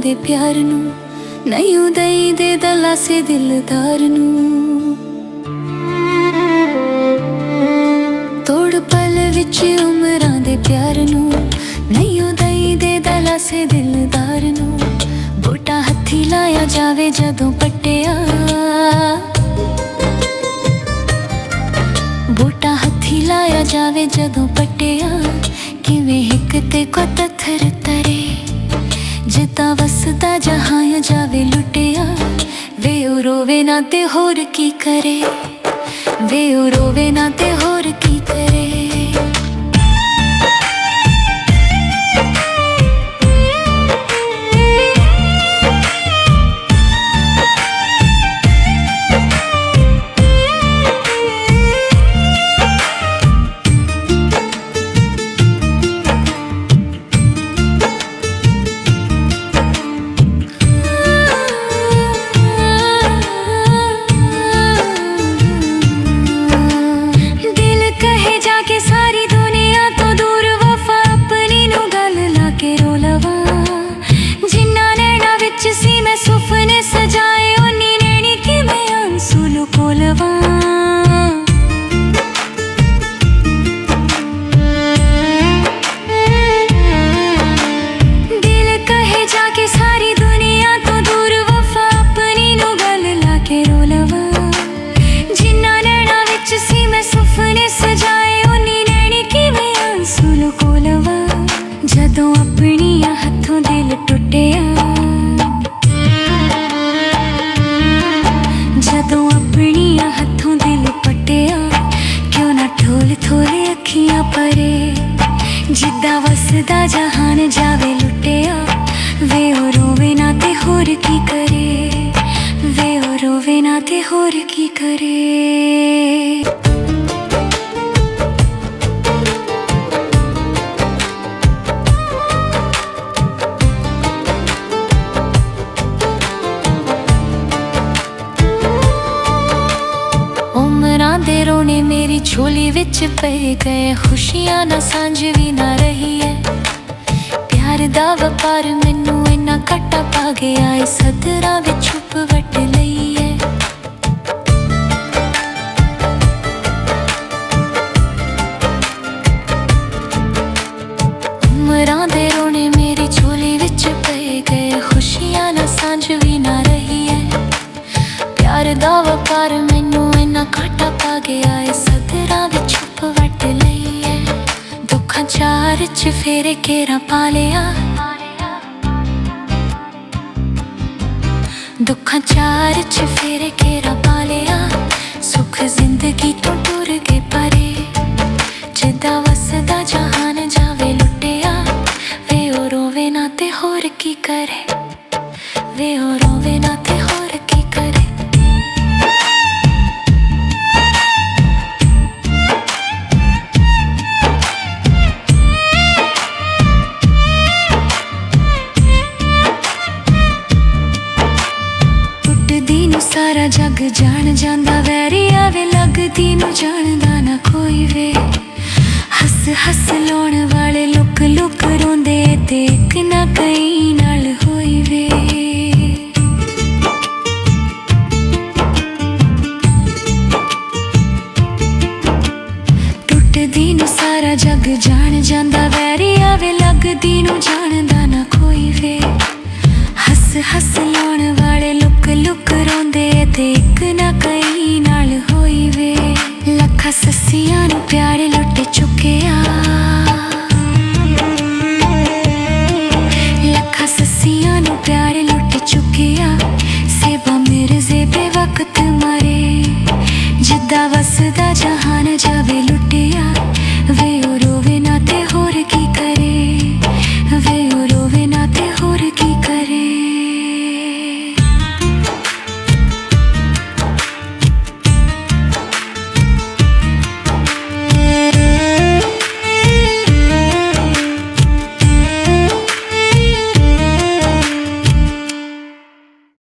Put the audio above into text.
दे प्यार नू, नहीं उदई दे दला से दिलदार नू। तोड़ पल विच उमरां दे प्यार नू, नहीं उदई दे दला से दिलदार नू। बोटा हथी लाया जावे जदों पट्टिया, बोटा हथी लाया जावे जदों पट्टिया। किवें हिक ते को पत्थर तरे, जिद्दां वसदा जहां जावे लुटिया। वे ओ रोवे ना ते होर की करे, वे ओ रोवे ना ते होर की करे। जदों अपनियां हथों दिल टुटिया, जदों अपनियां हथों दिल पटिया। क्यों ना ठोल थोले अखियां परे, जिद्दां वसदा जहान जावे लुटिया। वे ओ रोवे ना ते होर की करे, वे ओ रोवे ना ते होर की करे। दे रोने मेरी झोली विच पे गए, खुशियां ना सांझ भी ना रही है। प्यार दा व्यापार मैनू इन्ना घाटा पा गया, इस सदरां विच छुप वट लई है। उमरां दे रोने मेरी झोली विच पे गए, खुशियां ना सांझ भी ना रही है। प्यार दा व्यापार मैनू इन्ना घाटा पा गया, इस सदरां विच छुप वट लई है। दुखां चार च फेरे घेरा पा लिया, दुखां चार च फेरे घेरा पा लिया। सुख जिंदगी तो टुर गए परे, जिद्दां वसदा जहान जावे लुटिया। वे ओ रोवे ना ते होर की करे, वे ओ रोवे ना ते होर की करे। सारा जग जान जांदा वैरी आवे, लगदी नू जानदा ना कोई वे। हस हस लाउण वाले लुक लुक रोंदे, ते इक ना कई नाल होई वे। टुटदी नू सारा जग जान जांदा वैरी आवे, लगदी नू जानदा ना कोई वे। हस हस